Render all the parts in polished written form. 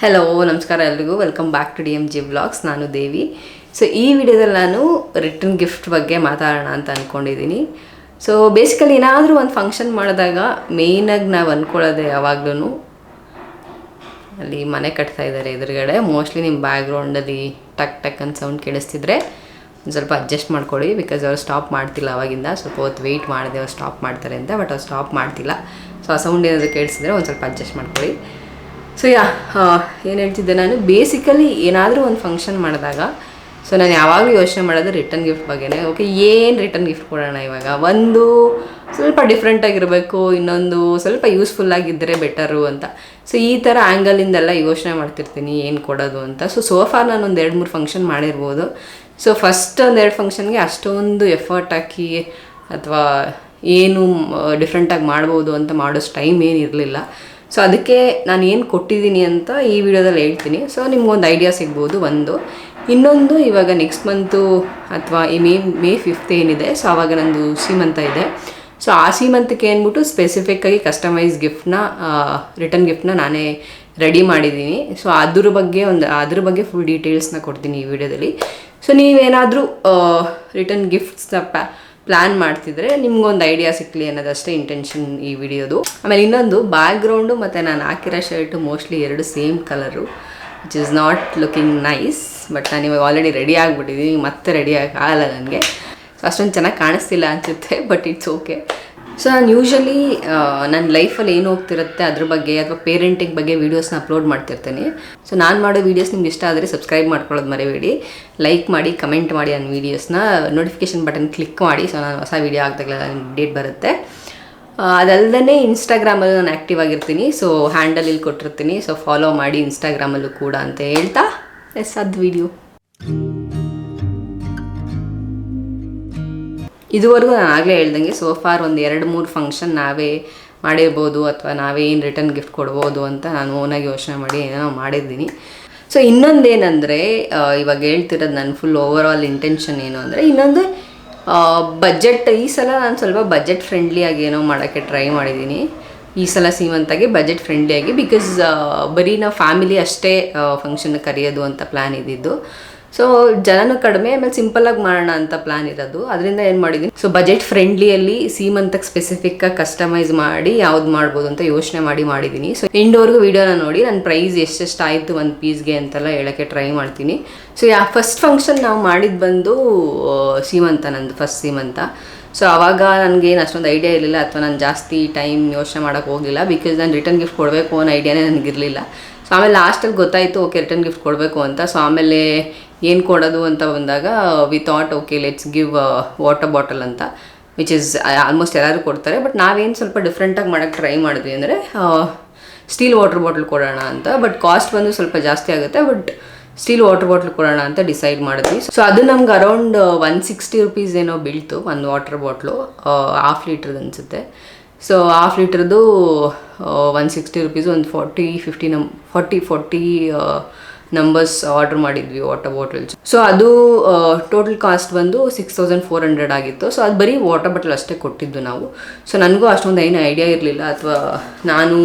Hello ನಮಸ್ಕಾರ ಎಲ್ರಿಗೂ welcome back to DMG vlogs. ನಾನು ದೇವಿ. ಸೊ ಈ ವಿಡಿಯೋದಲ್ಲಿ ನಾನು ರಿಟರ್ನ್ ಗಿಫ್ಟ್ ಬಗ್ಗೆ ಮಾತಾಡೋಣ ಅಂತ ಅಂದ್ಕೊಂಡಿದ್ದೀನಿ. ಸೊ ಬೇಸಿಕಲಿ ಏನಾದರೂ ಒಂದು ಫಂಕ್ಷನ್ ಮಾಡಿದಾಗ ಮೇಯ್ನಾಗಿ ನಾವು ಅಂದ್ಕೊಳ್ಳೋದೆ ಯಾವಾಗ್ಲೂ ಅಲ್ಲಿ ಮನೆ ಕಟ್ತಾ ಇದ್ದಾರೆ ಎದುರುಗಡೆ. ಮೋಸ್ಟ್ಲಿ ನಿಮ್ಮ ಬ್ಯಾಕ್ಗ್ರೌಂಡಲ್ಲಿ ಟಕ್ ಟಕ್ ಅಂತ ಸೌಂಡ್ ಕೇಳಿಸ್ತಿದ್ರೆ ಒಂದು ಸ್ವಲ್ಪ ಅಡ್ಜಸ್ಟ್ ಮಾಡ್ಕೊಳ್ಳಿ. ಬಿಕಾಸ್ ಅವ್ರು ಸ್ಟಾಪ್ ಮಾಡ್ತಿಲ್ಲ ಅವಾಗಿಂದ. ಸ್ವಲ್ಪ ಹೊತ್ತು ವೆಯ್ಟ್ ಮಾಡಿದೆ ಅವ್ರು ಸ್ಟಾಪ್ ಮಾಡ್ತಾರೆ ಅಂತ, ಬಟ್ ಅವ್ರು ಸ್ಟಾಪ್ ಮಾಡ್ತಿಲ್ಲ. ಸೊ ಆ ಸೌಂಡ್ ಏನಾದರೂ ಕೇಳಿಸಿದ್ರೆ ಒಂದು ಸ್ವಲ್ಪ ಅಡ್ಜಸ್ಟ್ ಮಾಡ್ಕೊಳ್ಳಿ. ಸೊ ಏನು ಹೇಳ್ತಿದ್ದೆ ನಾನು, ಬೇಸಿಕಲಿ ಏನಾದರೂ ಒಂದು ಫಂಕ್ಷನ್ ಮಾಡಿದಾಗ ಸೊ ನಾನು ಯಾವಾಗಲೂ ಯೋಚನೆ ಮಾಡೋದು ರಿಟರ್ನ್ ಗಿಫ್ಟ್ ಬಗ್ಗೆನೇ. ಓಕೆ, ಏನು ರಿಟರ್ನ್ ಗಿಫ್ಟ್ ಕೊಡೋಣ ಇವಾಗ? ಒಂದು ಸ್ವಲ್ಪ ಡಿಫ್ರೆಂಟಾಗಿರಬೇಕು, ಇನ್ನೊಂದು ಸ್ವಲ್ಪ ಯೂಸ್ಫುಲ್ಲಾಗಿದ್ದರೆ ಬೆಟರು ಅಂತ. ಸೊ ಈ ಥರ ಆ್ಯಂಗಲಿಂದೆಲ್ಲ ಯೋಚನೆ ಮಾಡ್ತಿರ್ತೀನಿ ಏನು ಕೊಡೋದು ಅಂತ. ಸೋಫಾರ್ ನಾನು ಒಂದು 2-3 ಫಂಕ್ಷನ್ ಮಾಡಿರ್ಬೋದು. ಸೊ ಫಸ್ಟ್ 1-2 ಫಂಕ್ಷನ್ಗೆ ಅಷ್ಟೊಂದು ಎಫರ್ಟ್ ಹಾಕಿ ಅಥವಾ ಏನು ಡಿಫ್ರೆಂಟಾಗಿ ಮಾಡ್ಬೋದು ಅಂತ ಮಾಡೋಷ್ಟು ಟೈಮ್ ಏನು ಇರಲಿಲ್ಲ. ಸೊ ಅದಕ್ಕೆ ನಾನು ಏನು ಕೊಟ್ಟಿದ್ದೀನಿ ಅಂತ ಈ ವಿಡಿಯೋದಲ್ಲಿ ಹೇಳ್ತೀನಿ. ಸೊ ನಿಮ್ಗೊಂದು ಐಡಿಯಾ ಸಿಗ್ಬೋದು. ಇನ್ನೊಂದು ಇವಾಗ ನೆಕ್ಸ್ಟ್ ಮಂತು ಅಥವಾ ಈ ಮೇ 5th ಏನಿದೆ, ಸೊ ಆವಾಗ ನಂದು ಸೀಮಂತ ಇದೆ. ಸೊ ಆ ಸೀಮಂತಕ್ಕೆ ಏನ್ಬಿಟ್ಟು ಸ್ಪೆಸಿಫಿಕ್ಕಾಗಿ ಕಸ್ಟಮೈಸ್ ರಿಟರ್ನ್ ಗಿಫ್ಟ್ನ ನಾನೇ ರೆಡಿ ಮಾಡಿದ್ದೀನಿ. ಸೊ ಅದ್ರ ಬಗ್ಗೆ ಫುಲ್ ಡೀಟೇಲ್ಸ್ನ ಕೊಡ್ತೀನಿ ಈ ವಿಡಿಯೋದಲ್ಲಿ. ಸೊ ನೀವೇನಾದರೂ ರಿಟರ್ನ್ ಗಿಫ್ಟ್ಸ್ನ ಪ್ಲ್ಯಾನ್ ಮಾಡ್ತಿದ್ರೆ ನಿಮ್ಗೊಂದು ಐಡಿಯಾ ಸಿಕ್ಕಲಿ ಅನ್ನೋದಷ್ಟೇ ಇಂಟೆನ್ಷನ್ ಈ ವಿಡಿಯೋದು. ಆಮೇಲೆ ಇನ್ನೊಂದು, ಬ್ಯಾಕ್ಗ್ರೌಂಡು ಮತ್ತು ನಾನು ಹಾಕಿರೋ shirt mostly 2 same colour, which is not looking nice. But ನಾನು ಇವಾಗ ಆಲ್ರೆಡಿ ರೆಡಿ ಆಗಿಬಿಟ್ಟಿದ್ದೀನಿ, ಮತ್ತೆ ರೆಡಿ ಆಗಲ್ಲ ನನಗೆ. ಸೊ ಅಷ್ಟೊಂದು ಚೆನ್ನಾಗಿ ಕಾಣಿಸ್ತಿಲ್ಲ ಅನಿಸುತ್ತೆ, ಬಟ್ ಇಟ್ಸ್ ಓಕೆ. ಸೊ ನಾನು ಯೂಶ್ವಲಿ ನನ್ನ ಲೈಫಲ್ಲಿ ಏನು ಹೋಗ್ತಿರುತ್ತೆ ಅದ್ರ ಬಗ್ಗೆ ಅಥವಾ ಪೇರೆಂಟಿಂಗ್ ಬಗ್ಗೆ ವೀಡಿಯೋಸ್ನ ಅಪ್ಲೋಡ್ ಮಾಡ್ತಿರ್ತೀನಿ. ಸೊ ನಾನು ಮಾಡೋ ವೀಡಿಯೋಸ್ ನಿಮ್ಗೆ ಇಷ್ಟ ಆದರೆ ಸಬ್ಸ್ಕ್ರೈಬ್ ಮಾಡ್ಕೊಳ್ಳೋದು ಮರಿಬೇಡಿ. ಲೈಕ್ ಮಾಡಿ, ಕಮೆಂಟ್ ಮಾಡಿ ನನ್ನ ವೀಡಿಯೋಸ್ನ, ನೋಟಿಫಿಕೇಷನ್ ಬಟನ್ ಕ್ಲಿಕ್ ಮಾಡಿ. ಸೊ ನಾನು ಹೊಸ ವೀಡಿಯೋ ಆಗ್ದಾಗಲೆಲ್ಲ ನಿಮ್ಗೆ ಅಪ್ಡೇಟ್ ಬರುತ್ತೆ. ಅದಲ್ಲದೆ ಇನ್ಸ್ಟಾಗ್ರಾಮಲ್ಲೂ ನಾನು ಆ್ಯಕ್ಟಿವ್ ಆಗಿರ್ತೀನಿ. ಸೊ ಹ್ಯಾಂಡಲ್ ಇಲ್ಲಿ ಕೊಟ್ಟಿರ್ತೀನಿ. ಸೊ ಫಾಲೋ ಮಾಡಿ ಇನ್ಸ್ಟಾಗ್ರಾಮಲ್ಲೂ ಕೂಡ ಅಂತ ಹೇಳ್ತಾ ಅದು ವಿಡಿಯೋ. ಇದುವರೆಗೂ ನಾನು ಆಗಲೇ ಹೇಳ್ದಂಗೆ ಸೋಫಾರ್ ಒಂದು 2-3 ಫಂಕ್ಷನ್ ನಾವೇ ಮಾಡಿರ್ಬೋದು ಅಥವಾ ನಾವೇ ಏನು ರಿಟರ್ನ್ ಗಿಫ್ಟ್ ಕೊಡ್ಬೋದು ಅಂತ ನಾನು ಓನಾಗಿ ಯೋಚನೆ ಮಾಡಿ ಏನೋ ಮಾಡಿದ್ದೀನಿ. ಸೊ ಇನ್ನೊಂದೇನೆಂದರೆ, ಇವಾಗ ಹೇಳ್ತಿರೋದು ನನ್ನ ಫುಲ್ ಓವರ್ ಆಲ್ ಇಂಟೆನ್ಷನ್ ಏನು ಅಂದರೆ, ಇನ್ನೊಂದು ಬಜೆಟ್. ಈ ಸಲ ನಾನು ಸ್ವಲ್ಪ ಬಜೆಟ್ ಫ್ರೆಂಡ್ಲಿಯಾಗಿ ಏನೋ ಮಾಡೋಕ್ಕೆ ಟ್ರೈ ಮಾಡಿದ್ದೀನಿ ಈ ಸಲ ಸೀಮಂತಾಗಿ, ಬಜೆಟ್ ಫ್ರೆಂಡ್ಲಿಯಾಗಿ. ಬಿಕಾಸ್ ಬರೀ ನಾವು ಫ್ಯಾಮಿಲಿ ಅಷ್ಟೇ ಫಂಕ್ಷನ್ ಕರೆಯೋದು ಅಂತ ಪ್ಲ್ಯಾನ್ ಇದ್ದಿದ್ದು. ಸೊ ಜನನೂ ಕಡಿಮೆ, ಆಮೇಲೆ ಸಿಂಪಲ್ಲಾಗಿ ಮಾಡೋಣ ಅಂತ ಪ್ಲ್ಯಾನ್ ಇರೋದು. ಅದರಿಂದ ಏನು ಮಾಡಿದ್ದೀನಿ, ಸೊ ಬಜೆಟ್ ಫ್ರೆಂಡ್ಲಿಯಲ್ಲಿ ಸೀಮಂತಕ್ಕೆ ಸ್ಪೆಸಿಫಿಕ್ಕಾಗಿ ಕಸ್ಟಮೈಸ್ ಮಾಡಿ ಯಾವ್ದು ಮಾಡ್ಬೋದು ಅಂತ ಯೋಚನೆ ಮಾಡಿದ್ದೀನಿ. ಸೊ ಎಂಡವರೆಗೂ ವೀಡಿಯೋನ ನೋಡಿ ನನ್ನ ಪ್ರೈಸ್ ಎಷ್ಟೆಷ್ಟು ಆಯಿತು ಒಂದು ಪೀಸ್ಗೆ ಅಂತೆಲ್ಲ ಹೇಳೋಕ್ಕೆ ಟ್ರೈ ಮಾಡ್ತೀನಿ. ಸೊ ಫಸ್ಟ್ ಫಂಕ್ಷನ್ ನಾವು ಮಾಡಿದ್ದು ಬಂದು ಸೀಮಂತ, ನಂದು ಫಸ್ಟ್ ಸೀಮಂತ. ಸೊ ಆವಾಗ ನನಗೇನು ಅಷ್ಟೊಂದು ಐಡಿಯಾ ಇರಲಿಲ್ಲ ಅಥವಾ ನಾನು ಜಾಸ್ತಿ ಟೈಮ್ ಯೋಚನೆ ಮಾಡೋಕ್ಕೆ ಹೋಗಲಿಲ್ಲ. ಬಿಕಾಸ್ ನಾನು ರಿಟರ್ನ್ ಗಿಫ್ಟ್ ಕೊಡಬೇಕು ಅನ್ನೋ ಐಡಿಯಾನೇ ನನಗಿರಲಿಲ್ಲ. ಸೊ ಆಮೇಲೆ ಲಾಸ್ಟಲ್ಲಿ ಗೊತ್ತಾಯಿತು ಓಕೆ ರಿಟರ್ನ್ ಗಿಫ್ಟ್ ಕೊಡಬೇಕು ಅಂತ. ಸೊ ಆಮೇಲೆ ಏನು ಕೊಡೋದು ಅಂತ ಬಂದಾಗ we thought okay let's give water bottle ಅಂತ, ವಿಚ್ ಇಸ್ ಆಲ್ಮೋಸ್ಟ್ ಎಲ್ಲರೂ ಕೊಡ್ತಾರೆ. ಬಟ್ ನಾವೇನು ಸ್ವಲ್ಪ ಡಿಫ್ರೆಂಟಾಗಿ ಮಾಡೋಕ್ಕೆ ಟ್ರೈ ಮಾಡಿದ್ವಿ ಅಂದರೆ ಸ್ಟೀಲ್ ವಾಟರ್ ಬಾಟಲ್ ಕೊಡೋಣ ಅಂತ. ಬಟ್ ಕಾಸ್ಟ್ ಬಂದು ಸ್ವಲ್ಪ ಜಾಸ್ತಿ ಆಗುತ್ತೆ, ಬಟ್ ಸ್ಟೀಲ್ ವಾಟರ್ ಬಾಟ್ಲ್ ಕೊಡೋಣ ಅಂತ ಡಿಸೈಡ್ ಮಾಡಿದ್ವಿ. ಸೊ ಅದು ನಮ್ಗೆ ಅರೌಂಡ್ 160 ರುಪೀಸ್ ಏನೋ ಬೀಳ್ತು ಒಂದು ವಾಟರ್ ಬಾಟ್ಲು, 1/2 ಲೀಟ್ರದ್ದು ಅನಿಸುತ್ತೆ. ಸೊ 1/2 ಲೀಟ್ರದ್ದು 160 ರುಪೀಸ್, ಒಂದು 40 ನಂಬರ್ಸ್ ಆರ್ಡ್ರ್ ಮಾಡಿದ್ವಿ ವಾಟರ್ ಬಾಟಲ್ಸ್. ಸೊ ಅದು ಟೋಟಲ್ ಕಾಸ್ಟ್ ಬಂದು 6400 ಆಗಿತ್ತು. ಸೊ ಅದು ಬರೀ ವಾಟರ್ ಬಾಟಲ್ ಅಷ್ಟೇ ಕೊಟ್ಟಿದ್ದು ನಾವು. ಸೊ ನನಗೂ ಅಷ್ಟೊಂದು ಏನು ಐಡಿಯಾ ಇರಲಿಲ್ಲ ಅಥವಾ ನಾನು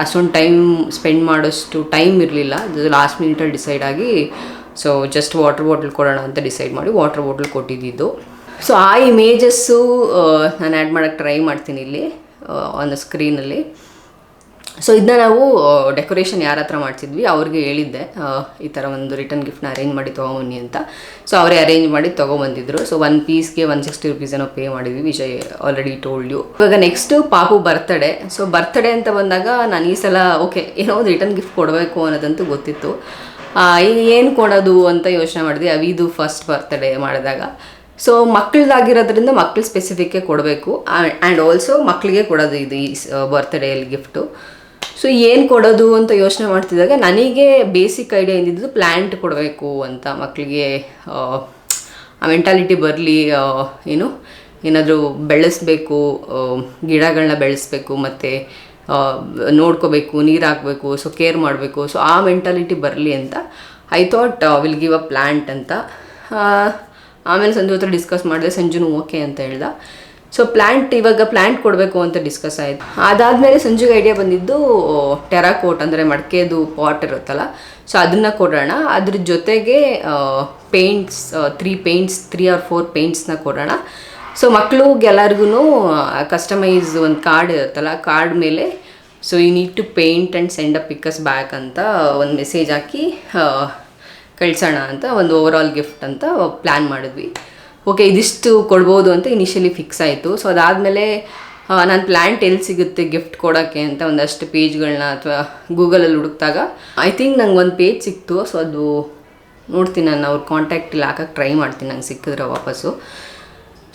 ಅಷ್ಟೊಂದು ಟೈಮ್ ಸ್ಪೆಂಡ್ ಮಾಡೋಷ್ಟು ಟೈಮ್ ಇರಲಿಲ್ಲ. ಅದು ಲಾಸ್ಟ್ ಮಿನಿಟಲ್ಲಿ ಡಿಸೈಡ್ ಆಗಿ ಸೊ ಜಸ್ಟ್ ವಾಟರ್ ಬಾಟಲ್ ಕೊಡೋಣ ಅಂತ ಡಿಸೈಡ್ ಮಾಡಿ ವಾಟರ್ ಬಾಟಲ್ ಕೊಟ್ಟಿದ್ದು. ಸೊ ಆ ಇಮೇಜಸ್ಸು ನಾನು ಆ್ಯಡ್ ಮಾಡೋಕ್ಕೆ ಟ್ರೈ ಮಾಡ್ತೀನಿ ಇಲ್ಲಿ ಆನ್ ದ ಸ್ಕ್ರೀನಲ್ಲಿ. ಸೊ ಇದನ್ನ ನಾವು ಡೆಕೋರೇಷನ್ ಯಾರ ಹತ್ರ ಮಾಡ್ತಿದ್ವಿ ಅವ್ರಿಗೆ ಹೇಳಿದ್ದೆ ಈ ಥರ ಒಂದು ರಿಟರ್ನ್ ಗಿಫ್ಟ್ನ ಅರೇಂಜ್ ಮಾಡಿ ತೊಗೊಂಬನ್ನಿ ಅಂತ. ಸೊ ಅವರೇ ಅರೇಂಜ್ ಮಾಡಿ ತೊಗೊಂಬಂದಿದ್ರು. ಸೊ 1 ಪೀಸ್ಗೆ 160 ರುಪೀಸ್ ಏನೋ ಪೇ ಮಾಡಿದ್ವಿ, which I already told you. ಇವಾಗ ನೆಕ್ಸ್ಟು ಪಾಪು ಬರ್ತಡೇ. ಸೊ ಬರ್ತಡೇ ಅಂತ ಬಂದಾಗ ನಾನು ಈ ಸಲ ಓಕೆ ಏನೋ ಒಂದು ರಿಟರ್ನ್ ಗಿಫ್ಟ್ ಕೊಡಬೇಕು ಅನ್ನೋದಂತೂ ಗೊತ್ತಿತ್ತು. ಏನು ಕೊಡೋದು ಅಂತ ಯೋಚನೆ ಮಾಡಿದ್ವಿ ಅವಿದು ಫಸ್ಟ್ ಬರ್ತಡೇ ಮಾಡಿದಾಗ. ಸೊ ಮಕ್ಕಳದಾಗಿರೋದ್ರಿಂದ ಮಕ್ಕಳು ಸ್ಪೆಸಿಫಿಕ್ಕೇ ಕೊಡಬೇಕು, ಆ್ಯಂಡ್ ಆಲ್ಸೋ ಮಕ್ಕಳಿಗೆ ಕೊಡೋದು ಇದು ಈ ಬರ್ತ್ಡೇಯಲ್ಲಿ ಗಿಫ್ಟು. ಸೊ ಏನು ಕೊಡೋದು ಅಂತ ಯೋಚನೆ ಮಾಡ್ತಿದ್ದಾಗ ನನಗೆ ಬೇಸಿಕ್ ಐಡಿಯಾ ಏನಿದ್ದು ಪ್ಲ್ಯಾಂಟ್ ಕೊಡಬೇಕು ಅಂತ. ಮಕ್ಕಳಿಗೆ ಆ ಮೆಂಟಾಲಿಟಿ ಬರಲಿ, ಏನಾದರೂ ಬೆಳೆಸಬೇಕು, ಗಿಡಗಳನ್ನ ಬೆಳೆಸಬೇಕು, ಮತ್ತು ನೋಡ್ಕೋಬೇಕು, ನೀರು ಹಾಕಬೇಕು, ಸೊ ಕೇರ್ ಮಾಡಬೇಕು. ಸೊ ಆ ಮೆಂಟಾಲಿಟಿ ಬರಲಿ ಅಂತ I thought will give a plant ಅಂತ. ಆಮೇಲೆ ಸಂಜು ಹತ್ರ ಡಿಸ್ಕಸ್ ಮಾಡಿದೆ, ಸಂಜುನು ಓಕೆ ಅಂತ ಹೇಳ್ದ. ಸೊ ಇವಾಗ ಪ್ಲ್ಯಾಂಟ್ ಕೊಡಬೇಕು ಅಂತ ಡಿಸ್ಕಸ್ ಆಯಿತು. ಅದಾದಮೇಲೆ ಸಂಜೆಗೆ ಐಡಿಯಾ ಬಂದಿದ್ದು ಟೆರಾಕೋಟ್ ಅಂದರೆ ಮಡಿಕೆದು ಪಾಟ್ ಇರುತ್ತಲ್ಲ, ಸೊ ಅದನ್ನು ಕೊಡೋಣ. ಅದ್ರ ಜೊತೆಗೆ ಪೇಂಟ್ಸ್ 3 or 4 ಪೇಂಟ್ಸ್ನ ಕೊಡೋಣ. ಸೊ ಮಕ್ಳಿಗೆಲ್ಲರಿಗೂ ಕಸ್ಟಮೈಸ್ ಒಂದು ಕಾರ್ಡ್ ಇರುತ್ತಲ್ಲ, ಕಾರ್ಡ್ ಮೇಲೆ so you need to paint and send a pic us back ಅಂತ ಒಂದು ಮೆಸೇಜ್ ಹಾಕಿ ಕಳಿಸೋಣ ಅಂತ ಒಂದು ಓವರ್ ಆಲ್ ಗಿಫ್ಟ್ ಅಂತ ಪ್ಲ್ಯಾನ್ ಮಾಡಿದ್ವಿ. ಓಕೆ, ಇದಿಷ್ಟು ಕೊಡ್ಬೋದು ಅಂತ ಇನಿಷಿಯಲಿ ಫಿಕ್ಸ್ ಆಯಿತು. ಸೊ ಅದಾದಮೇಲೆ ನಾನು ಪ್ಲ್ಯಾಂಟ್ ಎಲ್ಲಿ ಸಿಗುತ್ತೆ ಗಿಫ್ಟ್ ಕೊಡೋಕ್ಕೆ ಅಂತ ಒಂದಷ್ಟು ಪೇಜ್ಗಳನ್ನ ಅಥವಾ ಗೂಗಲಲ್ಲಿ ಹುಡುಕ್ದಾಗ ಐ ಥಿಂಕ್ ನಂಗೆ ಒಂದು ಪೇಜ್ ಸಿಕ್ತು. ಸೊ ಅದು ನೋಡ್ತೀನಿ, ನಾನು ಅವ್ರ ಕಾಂಟ್ಯಾಕ್ಟಲ್ಲಿ ಹಾಕೋಕ್ಕೆ ಟ್ರೈ ಮಾಡ್ತೀನಿ, ನಂಗೆ ಸಿಕ್ಕಿದ್ರೆ ವಾಪಸ್ಸು.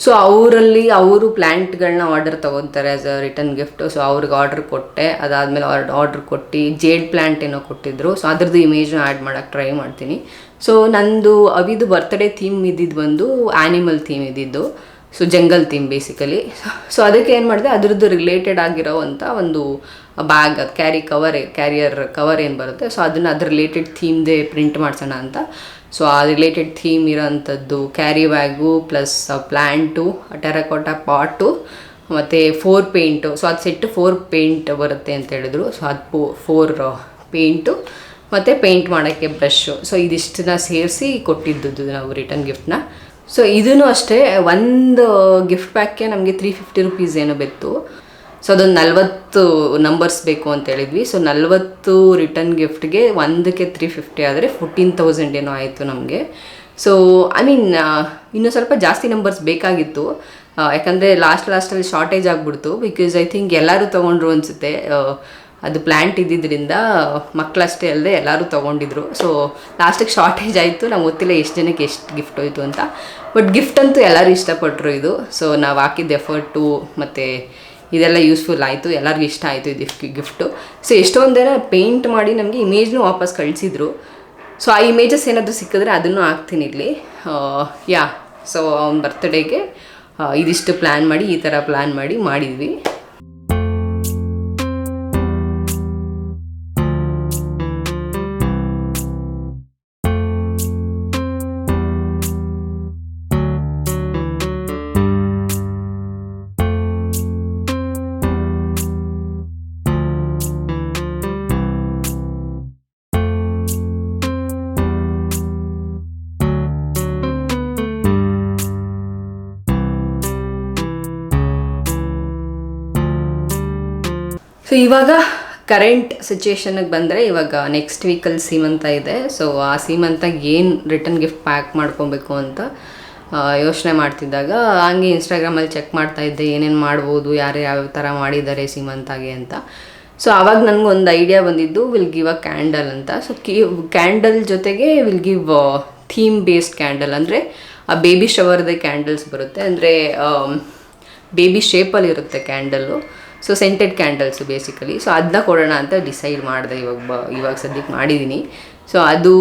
ಸೊ ಅವರು ಪ್ಲ್ಯಾಂಟ್ಗಳನ್ನ ಆರ್ಡರ್ ತೊಗೊತಾರೆ as a return gift. So ಅವ್ರಿಗೆ ಆರ್ಡ್ರ್ ಕೊಟ್ಟೆ. ಅದಾದಮೇಲೆ ಆರ್ಡ್ರ್ ಕೊಟ್ಟು ಜೇಡ್ ಪ್ಲ್ಯಾಂಟ್ ಏನೋ ಕೊಟ್ಟಿದ್ರು. ಸೊ ಅದ್ರದ್ದು ಇಮೇಜ್ನ ಆ್ಯಡ್ ಮಾಡೋಕ್ಕೆ ಟ್ರೈ ಮಾಡ್ತೀನಿ. ಸೊ ನಂದು ಅವಿದು ಬರ್ತ್ಡೇ ಥೀಮ್ ಇದ್ದಿದ್ದು ಬಂದು ಆ್ಯನಿಮಲ್ ಥೀಮ್ ಇದ್ದಿದ್ದು, so jungle theme basically. So ಅದಕ್ಕೆ ಏನು ಮಾಡಿದೆ, ಅದ್ರದ್ದು ರಿಲೇಟೆಡ್ ಆಗಿರೋ ಅಂಥ ಒಂದು ಬ್ಯಾಗ್, ಅದು ಕ್ಯಾರಿಯರ್ ಕವರ್ ಏನು ಬರುತ್ತೆ, ಸೊ ಅದನ್ನು ಅದ್ರ ರಿಲೇಟೆಡ್ ಥೀಮ್ದೇ ಪ್ರಿಂಟ್ ಮಾಡಿಸೋಣ ಅಂತ. ಸೊ ಆ ರಿಲೇಟೆಡ್ ಥೀಮ್ ಇರೋಂಥದ್ದು carry bag plus plant, terracotta pot ಮತ್ತು 4 ಪೇಂಟು. ಸೊ ಅದು ಸೆಟ್ಟು 4 ಪೇಂಟ್ ಬರುತ್ತೆ ಅಂತ ಹೇಳಿದ್ರು. ಸೊ ಅದು 4 ಪೇಂಟು ಮತ್ತು ಪೇಂಟ್ ಮಾಡೋಕ್ಕೆ ಬ್ರಷು. ಸೊ ಇದಿಷ್ಟನ್ನ ಸೇರಿಸಿ ಕೊಟ್ಟಿದ್ದು ನಾವು ರಿಟರ್ನ್ ಗಿಫ್ಟ್ನ. ಸೊ ಇದೂ ಅಷ್ಟೇ, ಒಂದು ಗಿಫ್ಟ್ ಪ್ಯಾಕ್ಗೆ ನಮಗೆ 350 ರುಪೀಸ್ ಏನೋ ಬಿತ್ತು. ಸೊ ಅದೊಂದು 40 ನಂಬರ್ಸ್ ಬೇಕು ಅಂತ ಹೇಳಿದ್ವಿ. ಸೊ 40 ರಿಟರ್ನ್ ಗಿಫ್ಟ್ಗೆ ಒಂದಕ್ಕೆ 350 ಆದರೆ 14,000 ಏನೋ ಆಯಿತು ನಮಗೆ. ಸೊ ಐ ಮೀನ್ ಇನ್ನೂ ಸ್ವಲ್ಪ ಜಾಸ್ತಿ ನಂಬರ್ಸ್ ಬೇಕಾಗಿತ್ತು, ಯಾಕಂದರೆ ಲಾಸ್ಟಲ್ಲಿ ಶಾರ್ಟೇಜ್ ಆಗಿಬಿಡ್ತು. ಬಿಕಾಸ್ ಐ ಥಿಂಕ್ ಎಲ್ಲರೂ ತೊಗೊಂಡ್ರು ಅನಿಸುತ್ತೆ. ಅದು ಪ್ಲ್ಯಾಂಟ್ ಇದ್ದಿದ್ದರಿಂದ ಮಕ್ಕಳಷ್ಟೇ ಅಲ್ಲದೆ ಎಲ್ಲರೂ ತೊಗೊಂಡಿದ್ರು. ಸೊ ಲಾಸ್ಟಿಗೆ ಶಾರ್ಟೇಜ್ ಆಯಿತು. ನಂಗೆ ಗೊತ್ತಿಲ್ಲ ಎಷ್ಟು ಜನಕ್ಕೆ ಎಷ್ಟು ಗಿಫ್ಟ್ ಹೋಯಿತು ಅಂತ, ಬಟ್ ಗಿಫ್ಟ್ ಅಂತೂ ಎಲ್ಲರೂ ಇಷ್ಟಪಟ್ಟರು ಇದು. ಸೊ ನಾವು ಹಾಕಿದ್ದ ಎಫರ್ಟು ಮತ್ತು ಇದೆಲ್ಲ ಯೂಸ್ಫುಲ್ ಆಯಿತು, ಎಲ್ಲರಿಗೂ ಇಷ್ಟ ಆಯಿತು ಇದು ಗಿಫ್ಟು. ಸೊ ಎಷ್ಟೊಂದು ಜನ ಪೇಂಟ್ ಮಾಡಿ ನಮಗೆ ಇಮೇಜ್ನೂ ವಾಪಸ್ ಕಳಿಸಿದ್ರು. ಸೊ ಆ ಇಮೇಜಸ್ ಏನಾದರೂ ಸಿಕ್ಕಿದ್ರೆ ಅದನ್ನು ಹಾಕ್ತೀನಿ ಇಲ್ಲಿ. ಸೊ ಅವ್ನ ಬರ್ತ್ಡೇಗೆ ಇದಿಷ್ಟು ಪ್ಲ್ಯಾನ್ ಮಾಡಿ, ಈ ಥರ ಪ್ಲ್ಯಾನ್ ಮಾಡಿದ್ವಿ. ಸೊ ಇವಾಗ ಕರೆಂಟ್ ಸಿಚುಯೇಷನ್ಗೆ ಬಂದರೆ, ಇವಾಗ ನೆಕ್ಸ್ಟ್ ವೀಕಲ್ಲಿ ಸೀಮಂತ ಇದೆ. ಸೊ ಆ ಸೀಮಂತಾಗ ಏನು ರಿಟರ್ನ್ ಗಿಫ್ಟ್ ಪ್ಯಾಕ್ ಮಾಡ್ಕೊಬೇಕು ಅಂತ ಯೋಚನೆ ಮಾಡ್ತಿದ್ದಾಗ ಹಂಗೆ ಇನ್ಸ್ಟಾಗ್ರಾಮಲ್ಲಿ ಚೆಕ್ ಮಾಡ್ತಾಯಿದ್ದೆ ಏನೇನು ಮಾಡ್ಬೋದು, ಯಾವ ಥರ ಮಾಡಿದ್ದಾರೆ ಸೀಮಂತಾಗೆ ಅಂತ. ಸೊ ಆವಾಗ ನನಗೊಂದು ಐಡಿಯಾ ಬಂದಿದ್ದು, ವಿಲ್ ಗಿವ್ ಅ ಕ್ಯಾಂಡಲ್ ಅಂತ. ಸೊ ಕ್ಯಾಂಡಲ್ ಜೊತೆಗೆ will give theme based candle, ಅಂದರೆ ಆ ಬೇಬಿ ಶವರ್ದೇ ಕ್ಯಾಂಡಲ್ಸ್ ಬರುತ್ತೆ, ಅಂದರೆ ಬೇಬಿ ಶೇಪಲ್ಲಿ ಇರುತ್ತೆ candle. So scented candles basically. So ಅದನ್ನ ಕೊಡೋಣ ಅಂತ ಡಿಸೈಡ್ ಮಾಡಿದೆ. ಇವಾಗ ಸದ್ಯಕ್ಕೆ ಮಾಡಿದ್ದೀನಿ. ಸೊ ಅದು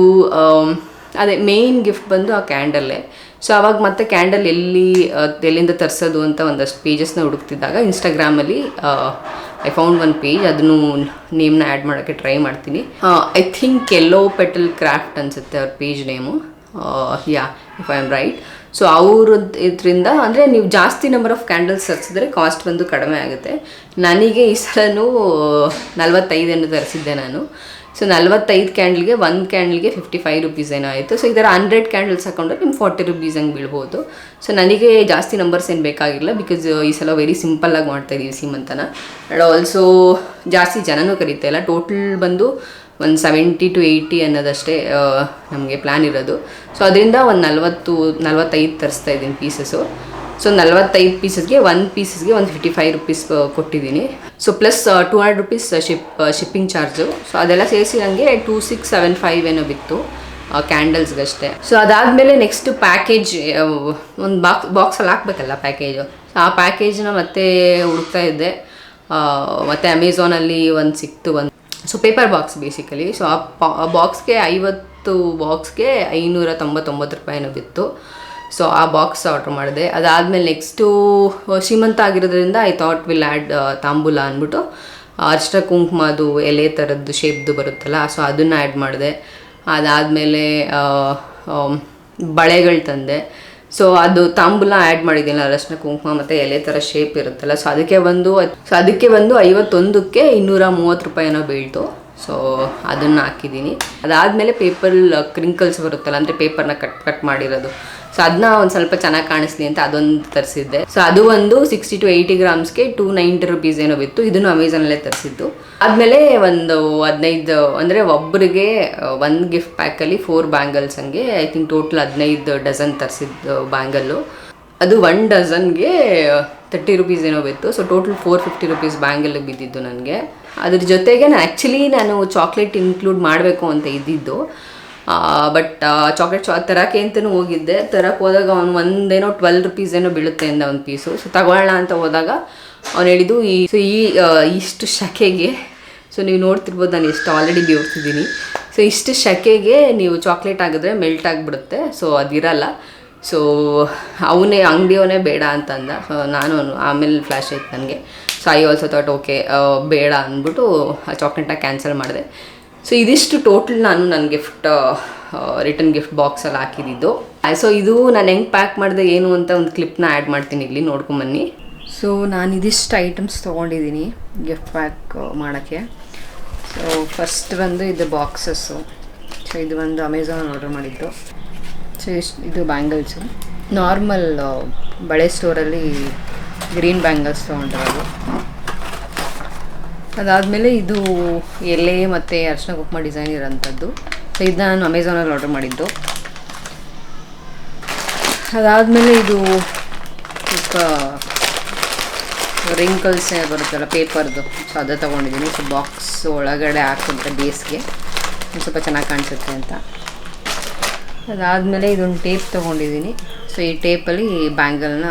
ಅದೇ ಮೇಯ್ನ್ ಗಿಫ್ಟ್ ಬಂದು ಆ ಕ್ಯಾಂಡಲ್ಲೇ. ಸೊ ಆವಾಗ ಮತ್ತೆ ಕ್ಯಾಂಡಲ್ ಎಲ್ಲಿಂದ ತರಿಸೋದು ಅಂತ ಒಂದಷ್ಟು ಪೇಜಸ್ನ ಹುಡುಕ್ತಿದ್ದಾಗ ಇನ್ಸ್ಟಾಗ್ರಾಮಲ್ಲಿ ಐ ಫೌಂಡ್ ಒಂದು ಪೇಜ್, ಅದನ್ನು ನೇಮ್ನ ಆ್ಯಡ್ ಮಾಡೋಕ್ಕೆ ಟ್ರೈ ಮಾಡ್ತೀನಿ. I think yellow petal craft ಅನಿಸುತ್ತೆ ಅವ್ರ page name. If I am right. So ಇದರಿಂದ ಅಂದರೆ ನೀವು ಜಾಸ್ತಿ ನಂಬರ್ ಆಫ್ ಕ್ಯಾಂಡಲ್ಸ್ ತರಿಸಿದ್ರೆ ಕಾಸ್ಟ್ ಬಂದು ಕಡಿಮೆ ಆಗುತ್ತೆ. ನನಗೆ ಈ ಸಲನೂ 45 ತರಿಸಿದ್ದೆ ನಾನು. ಸೊ 45 ಕ್ಯಾಂಡಲ್ಗೆ ಒಂದು ಕ್ಯಾಂಡಲ್ಗೆ 55 ರುಪೀಸ್ ಏನೋ ಆಯಿತು. ಸೊ ಇದರ 100 ಕ್ಯಾಂಡಲ್ಸ್ ಹಾಕೊಂಡ್ರೆ ನಿಮ್ಗೆ 40 ರುಪೀಸ್ ಹಂಗೆ ಬೀಳ್ಬೋದು. ಸೊ ನನಗೆ ಜಾಸ್ತಿ ನಂಬರ್ಸ್ ಏನು ಬೇಕಾಗಿಲ್ಲ, ಬಿಕಾಸ್ ಈ ಸಲ ವೆರಿ ಸಿಂಪಲ್ಲಾಗಿ ಮಾಡ್ತಾಯಿದ್ದೀವಿ ಸೀಮಂತನ. ಆ್ಯಂಡ್ ಆಲ್ಸೋ ಜಾಸ್ತಿ ಜನನೂ ಕರೀತಾ ಇಲ್ಲ. ಟೋಟಲ್ ಬಂದು ಒಂದು 70 to 80 ಅನ್ನೋದಷ್ಟೇ ನಮಗೆ ಪ್ಲ್ಯಾನ್ ಇರೋದು. ಸೊ ಅದರಿಂದ ಒಂದು 45 ತರಿಸ್ತಾ ಇದ್ದೀನಿ ಪೀಸಸ್ಸು. ಸೊ 45 ಪೀಸಸ್ಗೆ ಒಂದು ಪೀಸಸ್ಗೆ ಒಂದು 55 ರುಪೀಸ್ ಕೊಟ್ಟಿದ್ದೀನಿ. So plus 200 rupees shipping charge. So ಅದೆಲ್ಲ ಸೇರಿಸಿ ನನಗೆ 2675 ಏನೋ ಬಿತ್ತು ಕ್ಯಾಂಡಲ್ಸ್ಗಷ್ಟೇ. ಸೊ ಅದಾದಮೇಲೆ ನೆಕ್ಸ್ಟ್ ಪ್ಯಾಕೇಜ್, ಒಂದು ಬಾಕ್ಸಲ್ಲಿ ಹಾಕ್ಬೇಕಲ್ಲ ಪ್ಯಾಕೇಜು. ಸೊ ಆ ಪ್ಯಾಕೇಜ್ನ ಮತ್ತೆ ಹುಡುಕ್ತಾ ಇದ್ದೆ. ಮತ್ತು ಅಮೆಝಾನಲ್ಲಿ ಒಂದು ಸಿಕ್ತು, so paper box basically. So ಆ ಬಾಕ್ಸ್ಗೆ 50 ಬಾಕ್ಸ್ಗೆ 599 ರೂಪಾಯಿನೂ ಬಿತ್ತು. ಸೊ ಆ ಬಾಕ್ಸ್ ಆರ್ಡ್ರ್ ಮಾಡಿದೆ. ಅದಾದಮೇಲೆ ನೆಕ್ಸ್ಟು ಶ್ರೀಮಂತ ಆಗಿರೋದ್ರಿಂದ ಐ ಥಾಟ್ ವಿಲ್ ಆ್ಯಡ್ ತಾಂಬೂಲ ಅಂದ್ಬಿಟ್ಟು ಅರಿಶಿನ ಕುಂಕುಮದು ಎಲೆ ಥರದ್ದು ಶೇಪ್ದು ಬರುತ್ತಲ್ಲ, ಸೊ ಅದನ್ನು ಆ್ಯಡ್ ಮಾಡಿದೆ. ಅದಾದಮೇಲೆ ಬಳೆಗಳು ತಂದೆ. ಸೊ ಅದು ತಾಂಬೂಲ ಆ್ಯಡ್ ಮಾಡಿದ್ದೀನಿ, ಅರಶಿನ ಕುಂಕುಮ ಮತ್ತು ಎಲೆ ಥರ ಶೇಪ್ ಇರುತ್ತಲ್ಲ. ಸೊ ಅದಕ್ಕೆ ಒಂದು 51ಕ್ಕೆ 230 ರೂಪಾಯಿ ಏನೋ ಬೀಳ್ತು. ಸೊ ಅದನ್ನು ಹಾಕಿದ್ದೀನಿ. ಅದಾದಮೇಲೆ ಪೇಪರ್ ಕ್ರಿಂಕಲ್ಸ್ ಬರುತ್ತಲ್ಲ, ಅಂದರೆ ಪೇಪರ್ನ ಕಟ್ ಮಾಡಿರೋದು. ಸೊ ಅದನ್ನ ಒಂದು ಸ್ವಲ್ಪ ಚೆನ್ನಾಗಿ ಕಾಣಿಸ್ಲಿ ಅಂತ ಅದೊಂದು ತರಿಸಿದ್ದೆ. ಸೊ ಅದು ಒಂದು 60 to 80 ಗ್ರಾಮ್ಸ್ಗೆ 290 ರೂಪೀಸ್ ಏನೋ ಬಿತ್ತು. ಇದನ್ನು ಅಮೆಝಾನಲ್ಲೇ ತರಿಸಿದ್ದು. ಆದಮೇಲೆ ಒಂದು 15 ಅಂದರೆ ಒಬ್ಬರಿಗೆ ಒಂದು ಗಿಫ್ಟ್ ಪ್ಯಾಕಲ್ಲಿ 4 ಬ್ಯಾಂಗಲ್ಸ್ ಹಂಗೆ ಐ ಥಿಂಕ್ ಟೋಟಲ್ 15 ಡಜನ್ ತರಿಸಿದ್ದು ಬ್ಯಾಂಗಲ್ಲು. ಅದು 1 ಡಜನ್ಗೆ 30 ರೂಪೀಸ್ ಏನೋ ಬಿತ್ತು. ಸೊ ಟೋಟಲ್ 450 ರೂಪೀಸ್ ಬ್ಯಾಂಗಲ್ಗೆ ಬಿದ್ದಿದ್ದು ನನಗೆ. ಅದ್ರ ಜೊತೆಗೆ ನಾನು ಚಾಕ್ಲೇಟ್ ಇನ್ಕ್ಲೂಡ್ ಮಾಡಬೇಕು ಅಂತ ಇದ್ದಿದ್ದು. ಬಟ್ ಚಾಕ್ಲೇಟ್ ತರಕ್ಕೆ ಅಂತಲೂ ಹೋಗಿದ್ದೆ. ತರಕ್ಕೆ ಹೋದಾಗ ಒಂದೇನೋ 12 ರೂಪೀಸ್ ಏನೋ ಬೀಳುತ್ತೆ ಅಂದ ಒಂದು ಪೀಸು. ಸೊ ತಗೊಳ್ಳೋಣ ಅಂತ ಹೋದಾಗ ಅವ್ನು ಹೇಳಿದ್ದು ಇಷ್ಟು ಶಕೆಗೆ, ಸೊ ನೀವು ನೋಡ್ತಿರ್ಬೋದು ನಾನು ಎಷ್ಟು ಆಲ್ರೆಡಿ ಬೇವ್ತಿದ್ದೀನಿ. ಸೊ ಇಷ್ಟು ಶಕೆಗೆ ನೀವು ಚಾಕ್ಲೇಟ್ ಆಗಿದ್ರೆ ಮೆಲ್ಟ್ ಆಗಿಬಿಡುತ್ತೆ, ಸೊ ಅದಿರಲ್ಲ. ಸೊ ಅಂಗಡಿಯವನೇ ಬೇಡ ಅಂತಂದ. ಸೊ ನಾನು ಆಮೇಲೆ ಫ್ಲ್ಯಾಶ್ ಆಯ್ತು ನನಗೆ. So I also thought okay ಬೇಡ ಅಂದ್ಬಿಟ್ಟು ಆ ಚಾಕ್ಲೇಟ್ನ ಕ್ಯಾನ್ಸಲ್ ಮಾಡಿದೆ. ಸೊ ಇದಿಷ್ಟು ಟೋಟಲ್ ನಾನು ನನ್ನ ರಿಟರ್ನ್ ಗಿಫ್ಟ್ ಬಾಕ್ಸಲ್ಲಿ ಹಾಕಿದ್ದು. ಸೊ ಇದು ನಾನು ಹೆಂಗೆ ಪ್ಯಾಕ್ ಮಾಡಿದೆ ಏನು ಅಂತ ಒಂದು ಕ್ಲಿಪ್ನ ಆ್ಯಡ್ ಮಾಡ್ತೀನಿ, ಇಲ್ಲಿ ನೋಡ್ಕೊಂಬನ್ನಿ. ಸೊ ನಾನು ಇದಿಷ್ಟು ಐಟಮ್ಸ್ ತೊಗೊಂಡಿದ್ದೀನಿ ಗಿಫ್ಟ್ ಪ್ಯಾಕ್ ಮಾಡೋಕ್ಕೆ. ಸೊ ಫಸ್ಟ್ ಬಂದು ಇದು ಬಾಕ್ಸಸ್ಸು. ಸೊ ಇದು ಒಂದು ಅಮೆಝಾನ್ ಆರ್ಡರ್ ಮಾಡಿದ್ದು. ಸೊ ಇದು ಬ್ಯಾಂಗಲ್ಸು, ನಾರ್ಮಲ್ ಬಳೆ ಸ್ಟೋರಲ್ಲಿ ಗ್ರೀನ್ ಬ್ಯಾಂಗಲ್ಸ್ ತೊಗೊಂಡಿರೋದು. ಅದಾದಮೇಲೆ ಇದು ಎಲೆ ಮತ್ತು ಅರಿಶಿನ ಕುಂಕುಮ ಡಿಸೈನ್ ಇರೋಂಥದ್ದು. ಸೊ ಇದನ್ನ ನಾನು ಅಮೆಝಾನಲ್ಲಿ ಆರ್ಡರ್ ಮಾಡಿದ್ದು. ಅದಾದಮೇಲೆ ಇದು ಸ್ವಲ್ಪ ರಿಂಕಲ್ಸ್ ಬರುತ್ತಲ್ಲ ಪೇಪರ್ದು, ಸೊ ಅದು ತೊಗೊಂಡಿದ್ದೀನಿ. ಸೊ ಬಾಕ್ಸ್ ಒಳಗಡೆ ಹಾಕುವಂಥ ಬೇಸ್ಗೆ ಸ್ವಲ್ಪ ಚೆನ್ನಾಗಿ ಕಾಣಿಸುತ್ತೆ ಅಂತ. ಅದಾದಮೇಲೆ ಇದೊಂದು ಟೇಪ್ ತೊಗೊಂಡಿದ್ದೀನಿ. ಸೊ ಈ ಟೇಪಲ್ಲಿ ಬ್ಯಾಂಗಲ್ನ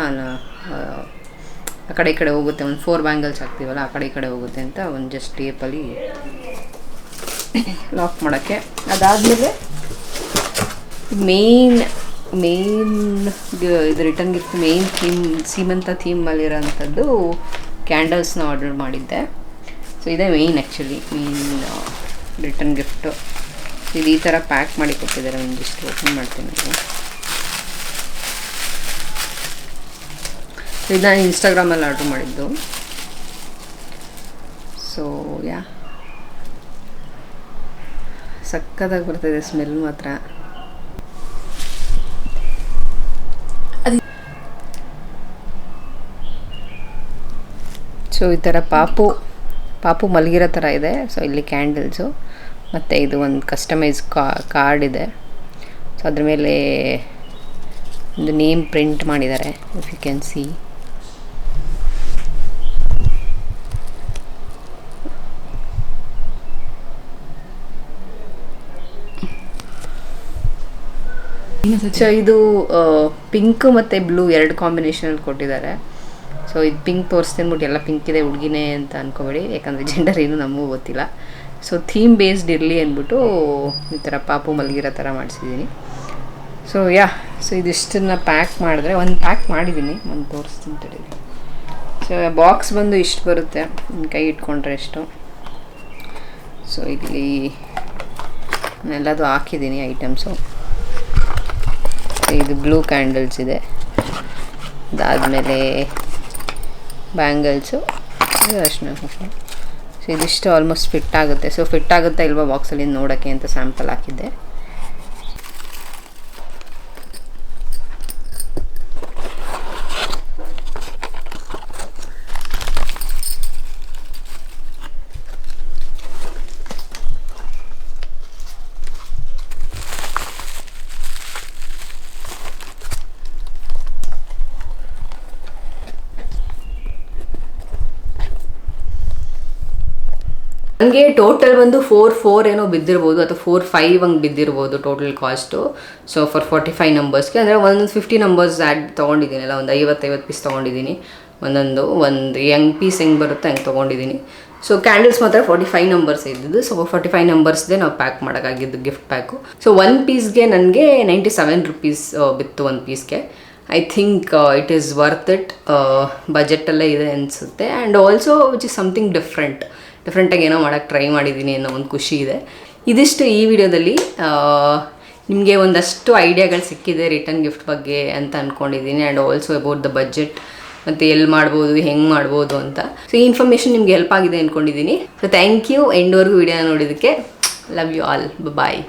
ಆ ಕಡೆ ಈ ಕಡೆ ಹೋಗುತ್ತೆ, ಒಂದು 4 ಬ್ಯಾಂಗಲ್ಸ್ ಹಾಕ್ತೀವಲ್ಲ ಆ ಕಡೆ ಈ ಕಡೆ ಹೋಗುತ್ತೆ ಅಂತ ಒಂದು ಜಸ್ಟ್ ಟೇಪಲ್ಲಿ ಲಾಕ್ ಮಾಡೋಕ್ಕೆ. ಅದಾದಮೇಲೆ ಮೇನ್ ಇದು ರಿಟರ್ನ್ ಗಿಫ್ಟ್ ಮೇನ್ ಸೀಮಂತ ಥೀಮಲ್ಲಿರೋಂಥದ್ದು ಕ್ಯಾಂಡಲ್ಸ್ನ ಆರ್ಡರ್ ಮಾಡಿದ್ದೆ. ಸೊ ಇದೇ ಮೇನ್ ರಿಟರ್ನ್ ಗಿಫ್ಟು. ಇದು ಈ ಥರ ಪ್ಯಾಕ್ ಮಾಡಿ ಕೊಟ್ಟಿದ್ದಾರೆ. ಒಂದಿಷ್ಟು ಓಪನ್ ಮಾಡ್ತೀನಿ ನಾನು. ಇದು ನಾನು ಇನ್ಸ್ಟಾಗ್ರಾಮಲ್ಲಿ ಆರ್ಡ್ರ್ ಮಾಡಿದ್ದು. ಸೊ ಸಕ್ಕತ್ತಾಗಿ ಬರ್ತಾಯಿದೆ ಸ್ಮೆಲ್ ಮಾತ್ರ. ಸೊ ಈ ಥರ ಪಾಪು ಮಲಗಿರೋ ಥರ ಇದೆ. ಸೊ ಇಲ್ಲಿ ಕ್ಯಾಂಡಲ್ಸು ಮತ್ತು ಇದು ಒಂದು ಕಸ್ಟಮೈಸ್ ಕಾರ್ಡ್ ಇದೆ. ಸೊ ಅದ್ರ ಮೇಲೆ ಒಂದು ನೇಮ್ ಪ್ರಿಂಟ್ ಮಾಡಿದ್ದಾರೆ, if you can see. So ಇದು ಪಿಂಕ್ ಮತ್ತು ಬ್ಲೂ 2 ಕಾಂಬಿನೇಷನಲ್ಲಿ ಕೊಟ್ಟಿದ್ದಾರೆ. ಸೊ ಇದು ಪಿಂಕ್ ತೋರಿಸ್ತಿನ್ಬಿಟ್ಟು ಎಲ್ಲ ಪಿಂಕ್ ಇದೆ ಹುಡುಗಿನೇ ಅಂತ ಅಂದ್ಕೊಬೇಡಿ, ಯಾಕಂದರೆ ಜೆಂಡರ್ ಏನು ನಮಗೂ ಗೊತ್ತಿಲ್ಲ. ಸೊ ಥೀಮ್ ಬೇಸ್ಡ್ ಇರಲಿ ಅಂದ್ಬಿಟ್ಟು ಈ ಥರ ಪಾಪು ಮಲಗಿರೋ ಥರ ಮಾಡಿಸಿದ್ದೀನಿ. ಸೊ ಸೊ ಇದಿಷ್ಟನ್ನು ಪ್ಯಾಕ್ ಮಾಡಿದ್ರೆ ಒಂದು ಪ್ಯಾಕ್ ಮಾಡಿದ್ದೀನಿ, ಒಂದು ತೋರಿಸ್ತೀನಿ ತಡೀರಿ. ಸೊ ಬಾಕ್ಸ್ ಬಂದು ಇಷ್ಟು ಬರುತ್ತೆ, ಕೈ ಇಟ್ಕೊಂಡ್ರೆ ಎಷ್ಟು. ಸೊ ಇಲ್ಲಿ ಎಲ್ಲದು ಹಾಕಿದ್ದೀನಿ ಐಟಮ್ಸು. ಇದು ಬ್ಲೂ ಕ್ಯಾಂಡಲ್ಸ್ ಇದೆ. ಅದಾದಮೇಲೆ ಬ್ಯಾಂಗಲ್ಸು, ಅರಿಶಿನ ಕುಂಕುಮ. ಸೊ ಇದಿಷ್ಟು ಆಲ್ಮೋಸ್ಟ್ ಫಿಟ್ ಆಗುತ್ತೆ. ಸೊ ಫಿಟ್ ಆಗುತ್ತಾ ಇಲ್ವಾ ಬಾಕ್ಸಲ್ಲಿ ನೋಡೋಕ್ಕೆ ಅಂತ ಸ್ಯಾಂಪಲ್ ಹಾಕಿದ್ದೆ. ನನಗೆ ಟೋಟಲ್ ಬಂದು 4 ಏನೋ ಬಿದ್ದಿರ್ಬೋದು, ಅಥವಾ 4-5 ಹಂಗೆ ಬಿದ್ದಿರ್ಬೋದು ಟೋಟಲ್ ಕಾಸ್ಟು. ಸೊ ಫಾರ್ 45 ನಂಬರ್ಸ್ಗೆ ಅಂದರೆ ಒಂದು 50 ನಂಬರ್ಸ್ ಆ್ಯಡ್ ತೊಗೊಂಡಿದ್ದೀನಲ್ಲ, ಒಂದು 50 ಪೀಸ್ ತೊಗೊಂಡಿದ್ದೀನಿ. ಒಂದು ಯಂಗ್ ಪೀಸ್ ಹೆಂಗೆ ಬರುತ್ತೆ ಹಂಗೆ ತೊಗೊಂಡಿದ್ದೀನಿ. ಸೊ ಕ್ಯಾಂಡಲ್ಸ್ ಮಾತ್ರ 45 ನಂಬರ್ಸ್ ಇದ್ದಿದ್ದು. ಸೊ 45 ನಂಬರ್ಸ್ದೇ ನಾವು ಪ್ಯಾಕ್ ಮಾಡೋಕ್ಕಾಗಿದ್ದು ಗಿಫ್ಟ್ ಪ್ಯಾಕು. ಸೊ ಒಂದು ಪೀಸ್ಗೆ ನನಗೆ 97 ರೂಪೀಸ್ ಬಿತ್ತು ಒಂದು ಪೀಸ್ಗೆ. I think it is worth it. ಬಜೆಟಲ್ಲೇ ಇದೆ ಅನಿಸುತ್ತೆ. And also which is something ಡಿಫ್ರೆಂಟಾಗಿ ಏನೋ ಮಾಡೋಕ್ಕೆ ಟ್ರೈ ಮಾಡಿದ್ದೀನಿ ಅನ್ನೋ ಒಂದು ಖುಷಿ ಇದೆ. ಇದಿಷ್ಟು ಈ ವಿಡಿಯೋದಲ್ಲಿ. ನಿಮಗೆ ಒಂದಷ್ಟು ಐಡಿಯಾಗಳು ಸಿಕ್ಕಿದೆ ರಿಟರ್ನ್ ಗಿಫ್ಟ್ ಬಗ್ಗೆ ಅಂತ ಅಂದ್ಕೊಂಡಿದ್ದೀನಿ. And also about the budget ಮತ್ತು ಎಲ್ಲಿ ಮಾಡ್ಬೋದು, ಹೆಂಗೆ ಮಾಡ್ಬೋದು ಅಂತ. ಸೊ ಈ ಇನ್ಫಾರ್ಮೇಷನ್ ನಿಮ್ಗೆ ಹೆಲ್ಪ್ ಆಗಿದೆ ಅಂದ್ಕೊಂಡಿದ್ದೀನಿ. ಸೊ ಥ್ಯಾಂಕ್ ಯು ಎಂಡ್ವರೆಗೂ ವಿಡಿಯೋ ನೋಡಿದ್ದಕ್ಕೆ. Love you all. ಬಾಯ್.